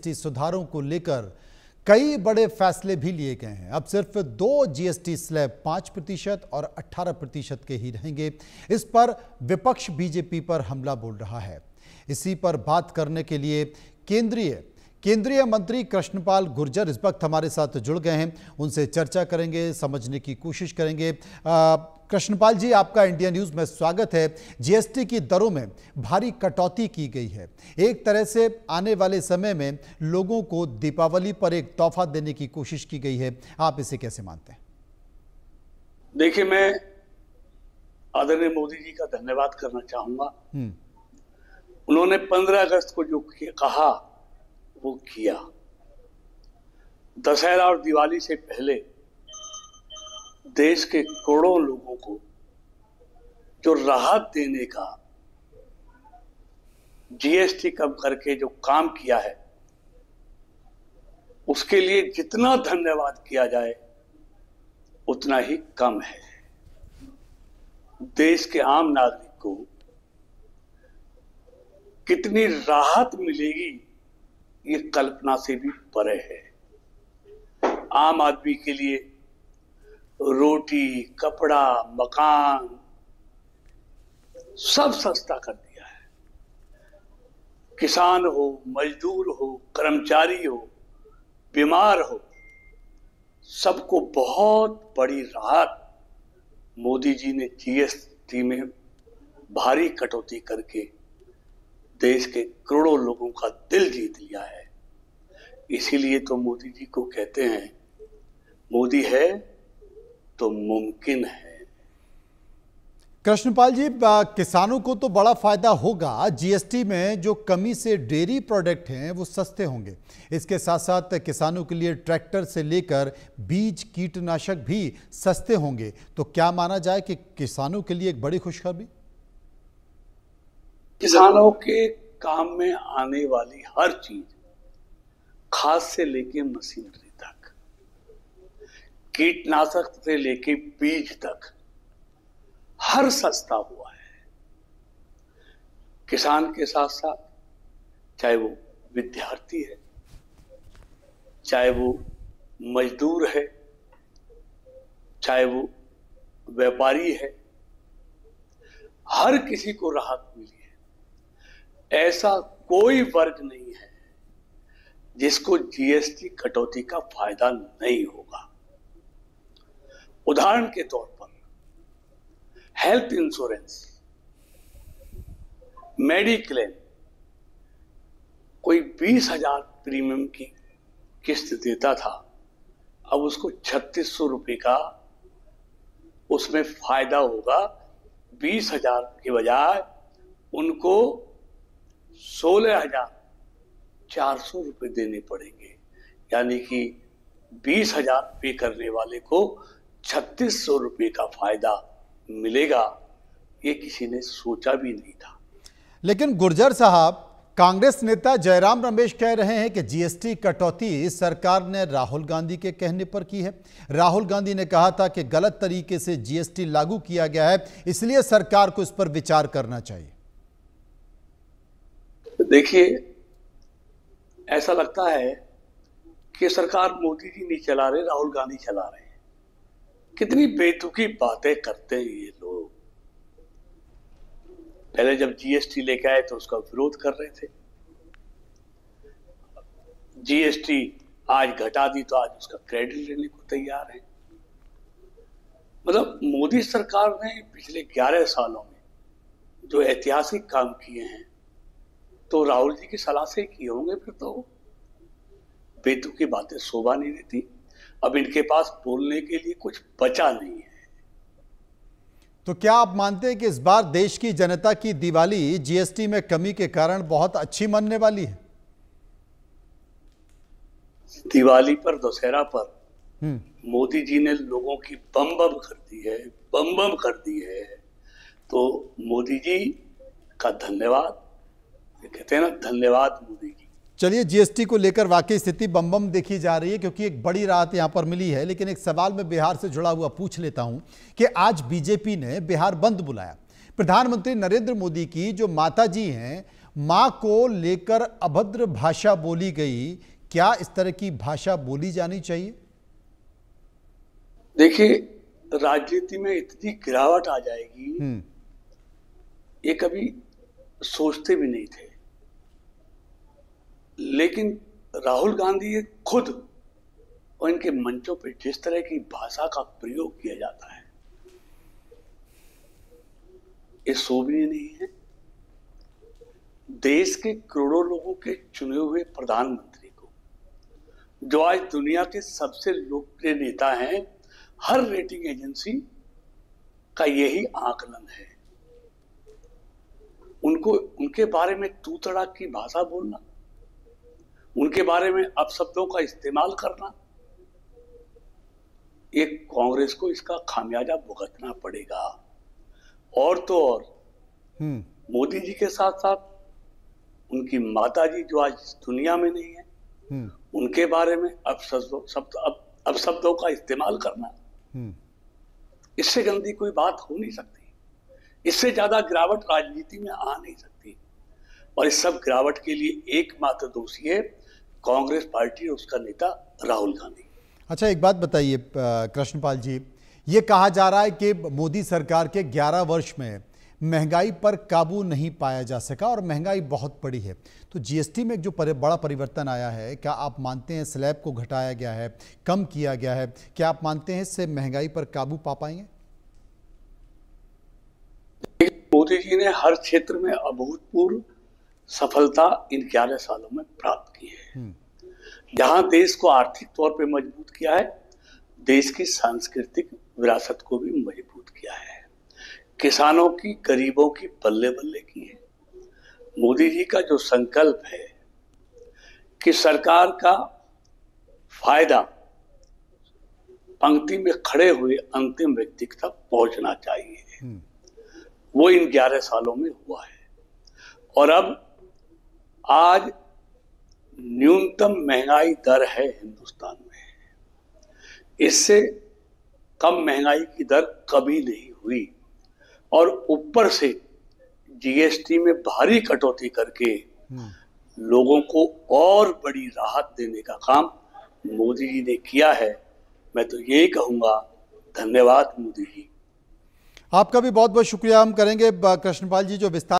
GST सुधारों को लेकर कई बड़े फैसले भी लिए गए हैं। अब सिर्फ 2 जीएसटी स्लैब 5% और 18% के ही रहेंगे। इस पर विपक्ष बीजेपी पर हमला बोल रहा है। इसी पर बात करने के लिए केंद्रीय मंत्री कृष्णपाल गुर्जर इस वक्त हमारे साथ जुड़ गए हैं। उनसे चर्चा करेंगे, समझने की कोशिश करेंगे। कृष्णपाल जी, आपका इंडिया न्यूज़ में स्वागत है। जीएसटी की दरों में भारी कटौती की गई है। एक तरह से आने वाले समय में लोगों को दीपावली पर एक तोहफा देने की कोशिश की गई है। आप इसे कैसे मानते हैं? देखिए, मैं आदरणीय मोदी जी का धन्यवाद करना चाहूंगा। उन्होंने 15 अगस्त को जो कहा वो किया। दशहरा और दिवाली से पहले देश के करोड़ों लोगों को जो राहत देने का जीएसटी कम करके जो काम किया है, उसके लिए जितना धन्यवाद किया जाए उतना ही कम है। देश के आम नागरिक को कितनी राहत मिलेगी ये कल्पना से भी परे है। आम आदमी के लिए रोटी, कपड़ा, मकान सब सस्ता कर दिया है। किसान हो, मजदूर हो, कर्मचारी हो, बीमार हो, सबको बहुत बड़ी राहत मोदी जी ने जीएसटी में भारी कटौती करके देश के करोड़ों लोगों का दिल जीत लिया है। इसीलिए तो मोदी जी को कहते हैं, मोदी है तो मुमकिन है। कृष्णपाल जी, किसानों को तो बड़ा फायदा होगा। जीएसटी में जो कमी से डेयरी प्रोडक्ट हैं वो सस्ते होंगे। इसके साथ साथ किसानों के लिए ट्रैक्टर से लेकर बीज, कीटनाशक भी सस्ते होंगे। तो क्या माना जाए कि किसानों के लिए एक बड़ी खुशखबरी? किसानों के काम में आने वाली हर चीज, खाद से लेके मशीनरी तक, कीटनाशक से लेके बीज तक, हर सस्ता हुआ है। किसान के साथ साथ चाहे वो विद्यार्थी है, चाहे वो मजदूर है, चाहे वो व्यापारी है, हर किसी को राहत मिली है। ऐसा कोई वर्ग नहीं है जिसको जीएसटी कटौती का फायदा नहीं होगा। उदाहरण के तौर पर हेल्थ इंश्योरेंस, मेडिक्लेम, कोई 20,000 प्रीमियम की किस्त देता था, अब उसको 3600 रुपए का उसमें फायदा होगा। 20,000 के बजाय उनको 16,400 रुपए देने पड़ेंगे। यानी कि 20,000 पे करने वाले को 3600 रुपए का फायदा मिलेगा। ये किसी ने सोचा भी नहीं था। लेकिन गुर्जर साहब, कांग्रेस नेता जयराम रमेश कह रहे हैं कि जीएसटी कटौती सरकार ने राहुल गांधी के कहने पर की है। राहुल गांधी ने कहा था कि गलत तरीके से जीएसटी लागू किया गया है, इसलिए सरकार को इस पर विचार करना चाहिए। देखिए, ऐसा लगता है कि सरकार मोदी जी नहीं चला रहे, राहुल गांधी चला रहे हैं। कितनी बेतुकी बातें करते हैं ये लोग। पहले जब जीएसटी लेके आए तो उसका विरोध कर रहे थे। जीएसटी आज घटा दी तो आज उसका क्रेडिट लेने को तैयार है। मतलब मोदी सरकार ने पिछले 11 सालों में जो ऐतिहासिक काम किए हैं तो राहुल जी की सलाह से किए होंगे। फिर तो बेतुकी बातें शोभा नहीं देती। अब इनके पास बोलने के लिए कुछ बचा नहीं है। तो क्या आप मानते हैं कि इस बार देश की जनता की दिवाली जीएसटी में कमी के कारण बहुत अच्छी मनने वाली है? दिवाली पर, दशहरा पर मोदी जी ने लोगों की बम बम कर दी है, बम बम कर दी है। तो मोदी जी का धन्यवाद। कहते हैं ना, धन्यवाद मोदी जी। चलिए, जीएसटी को लेकर वाकई स्थिति बम बम देखी जा रही है क्योंकि एक बड़ी राहत यहां पर मिली है। लेकिन एक सवाल मैं बिहार से जुड़ा हुआ पूछ लेता हूं कि आज बीजेपी ने बिहार बंद बुलाया। प्रधानमंत्री नरेंद्र मोदी की जो माता जी हैं मां को लेकर अभद्र भाषा बोली गई, क्या इस तरह की भाषा बोली जानी चाहिए? देखिए, राजनीति में इतनी गिरावट आ जाएगी, ये कभी सोचते भी नहीं थे। लेकिन राहुल गांधी खुद और इनके मंचों पे जिस तरह की भाषा का प्रयोग किया जाता है, ये शोभनीय नहीं है। देश के करोड़ों लोगों के चुने हुए प्रधानमंत्री को, जो आज दुनिया के सबसे लोकप्रिय नेता हैं, हर रेटिंग एजेंसी का यही आकलन है, उनके बारे में तू तड़ाक की भाषा बोलना, उनके बारे में अपशब्दों का इस्तेमाल करना, एक कांग्रेस को इसका खामियाजा भुगतना पड़ेगा। और तो और मोदी जी के साथ साथ उनकी माता जी, जो आज इस दुनिया में नहीं है, उनके बारे में अपशब्दों का इस्तेमाल करना, इससे गंदी कोई बात हो नहीं सकती। इससे ज्यादा गिरावट राजनीति में आ नहीं सकती। और इस सब गिरावट के लिए एकमात्र दोषी है कांग्रेस पार्टी और उसका नेता राहुल गांधी। अच्छा, एक बात बताइए कृष्णपाल जी, ये कहा जा रहा है कि मोदी सरकार के 11 वर्ष में महंगाई पर काबू नहीं पाया जा सका और महंगाई बहुत बढ़ी है। तो जीएसटी में एक जो बड़ा परिवर्तन आया है, क्या आप मानते हैं स्लैब को घटाया गया है, कम किया गया है, क्या आप मानते हैं इससे महंगाई पर काबू पा पाएंगे? मोदी जी ने हर क्षेत्र में अभूतपूर्व सफलता इन 11 सालों में प्राप्त की है। जहां देश को आर्थिक तौर पे मजबूत किया है, देश की सांस्कृतिक विरासत को भी मजबूत किया है, किसानों की, गरीबों की बल्ले बल्ले की है। मोदी जी का जो संकल्प है कि सरकार का फायदा पंक्ति में खड़े हुए अंतिम व्यक्ति तक पहुंचना चाहिए, वो इन 11 सालों में हुआ है। और अब आज न्यूनतम महंगाई दर है हिंदुस्तान में, इससे कम महंगाई की दर कभी नहीं हुई। और ऊपर से जीएसटी में भारी कटौती करके लोगों को और बड़ी राहत देने का काम मोदी जी ने किया है। मैं तो यही कहूंगा, धन्यवाद मोदी जी। आपका भी बहुत बहुत शुक्रिया हम करेंगे कृष्णपाल जी, जो विस्तार